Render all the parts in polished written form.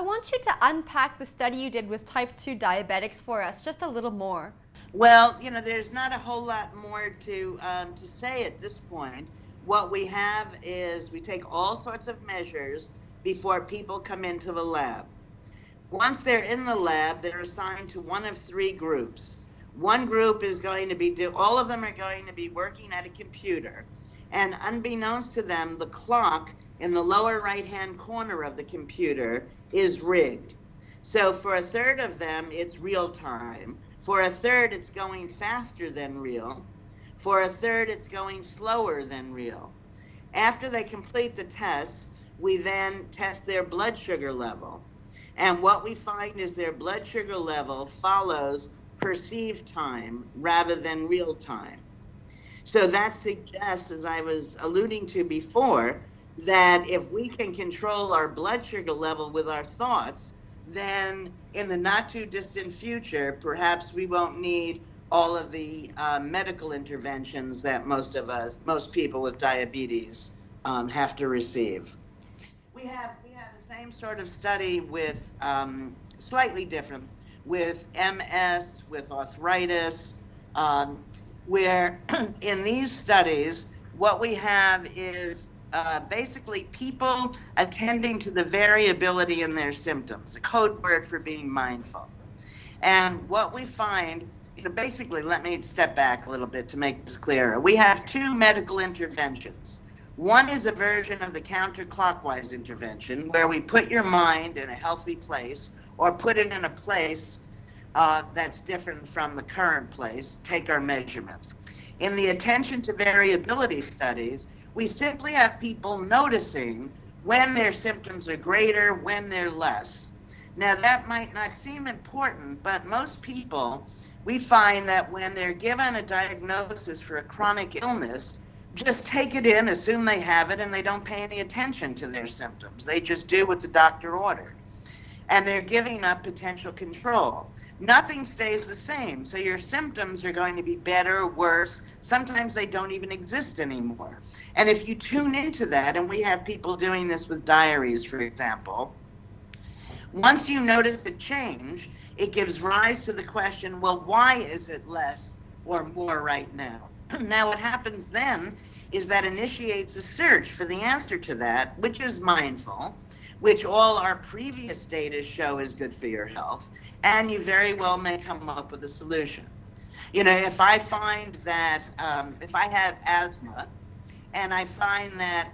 want you to unpack the study you did with type 2 diabetics for us just a little more. Well, there's not a whole lot more to say at this point. What we have is we take all sorts of measures before people come into the lab. Once they're in the lab, they're assigned to one of three groups. One group is going to be, all of them are going to be working at a computer. And unbeknownst to them, the clock in the lower right-hand corner of the computer is rigged. So for a third of them, it's real time. For a third, it's going faster than real. For a third, it's going slower than real. After they complete the test, we then test their blood sugar level. And what we find is their blood sugar level follows perceived time rather than real time. So that suggests, as I was alluding to before, that if we can control our blood sugar level with our thoughts, then in the not too distant future, perhaps we won't need all of the medical interventions that most people with diabetes have to receive. We have the same sort of study with slightly different, with MS, with arthritis, where in these studies, what we have is basically people attending to the variability in their symptoms, a code word for being mindful. And what we find, basically, let me step back a little bit to make this clearer. We have two medical interventions. One is a version of the counterclockwise intervention, where we put your mind in a healthy place or put it in a place that's different from the current place, take our measurements. In the attention to variability studies, we simply have people noticing when their symptoms are greater, when they're less. Now, that might not seem important, but most people, we find that when they're given a diagnosis for a chronic illness, just take it in, assume they have it, and they don't pay any attention to their symptoms. They just do what the doctor ordered. And they're giving up potential control. Nothing stays the same, so your symptoms are going to be better or worse. Sometimes they don't even exist anymore. And if you tune into that, and we have people doing this with diaries, for example, once you notice a change, it gives rise to the question, well, why is it less or more right now? Now, what happens then is that initiates a search for the answer to that, which is mindful, which all our previous data show is good for your health, and you very well may come up with a solution. If I find that, if I had asthma, and I find that,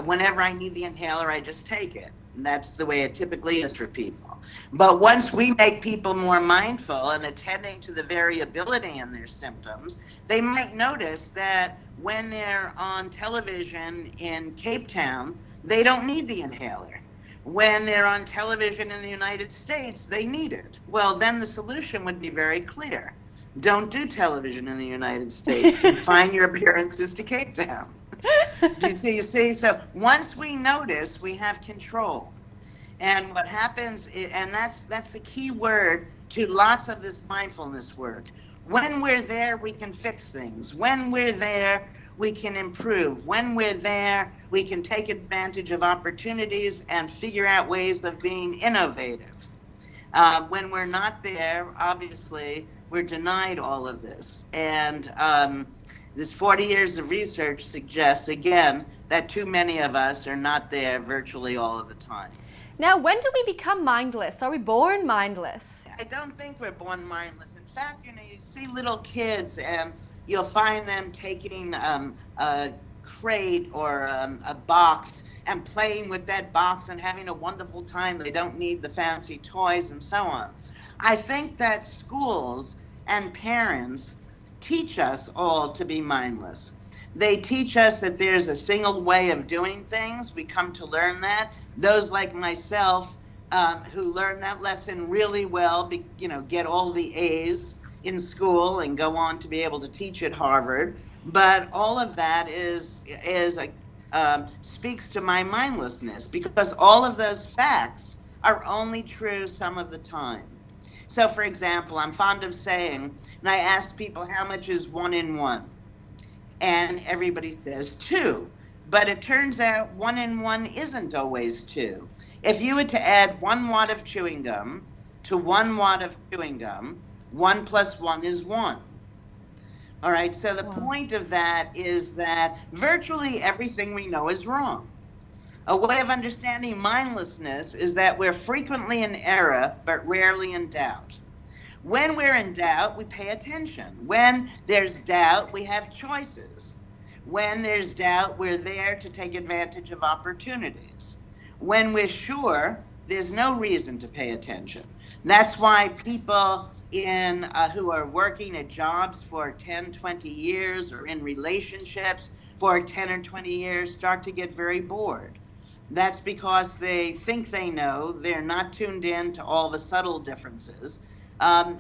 whenever I need the inhaler, I just take it. And that's the way it typically is for people. But once we make people more mindful and attending to the variability in their symptoms, they might notice that when they're on television in Cape Town, they don't need the inhaler. When they're on television in the United States, they need it. Well, then the solution would be very clear. Don't do television in the United States. Confine your appearances to Cape Town. You see, so once we notice, we have control. And what happens, and that's the key word to lots of this mindfulness work. When we're there, we can fix things. When we're there, we can improve. When we're there, we can take advantage of opportunities and figure out ways of being innovative. When we're not there, obviously, we're denied all of this. And this 40 years of research suggests, again, that too many of us are not there virtually all of the time. Now, when do we become mindless? Are we born mindless? I don't think we're born mindless. In fact, you see little kids and you'll find them taking a crate or a box and playing with that box and having a wonderful time. They don't need the fancy toys and so on. I think that schools and parents teach us all to be mindless. They teach us that there's a single way of doing things. We come to learn that. Those like myself who learn that lesson really well, get all the A's in school and go on to be able to teach at Harvard. But all of that speaks to my mindlessness, because all of those facts are only true some of the time. So, for example, I'm fond of saying, and I ask people, how much is 1 in 1? And everybody says 2. But it turns out 1 in 1 isn't always 2. If you were to add 1 watt of chewing gum to 1 watt of chewing gum, 1 plus 1 is 1. All right, so the point of that is that virtually everything we know is wrong. A way of understanding mindlessness is that we're frequently in error, but rarely in doubt. When we're in doubt, we pay attention. When there's doubt, we have choices. When there's doubt, we're there to take advantage of opportunities. When we're sure, there's no reason to pay attention. That's why people who are working at jobs for 10, 20 years or in relationships for 10 or 20 years start to get very bored. That's because they think they know, they're not tuned in to all the subtle differences. I'm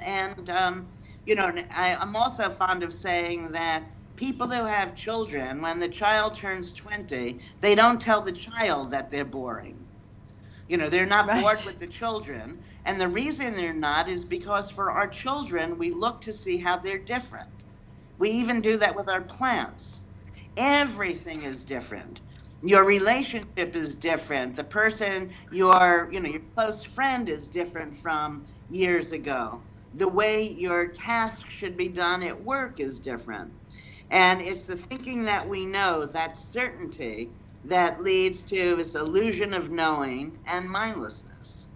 also fond of saying that people who have children, when the child turns 20, they don't tell the child that they're boring. They're not bored with the children. And the reason they're not is because for our children, we look to see how they're different. We even do that with our plants. Everything is different. Your relationship is different. The person, your close friend is different from years ago. The way your task should be done at work is different. And it's the thinking that we know, that certainty, that leads to this illusion of knowing and mindlessness.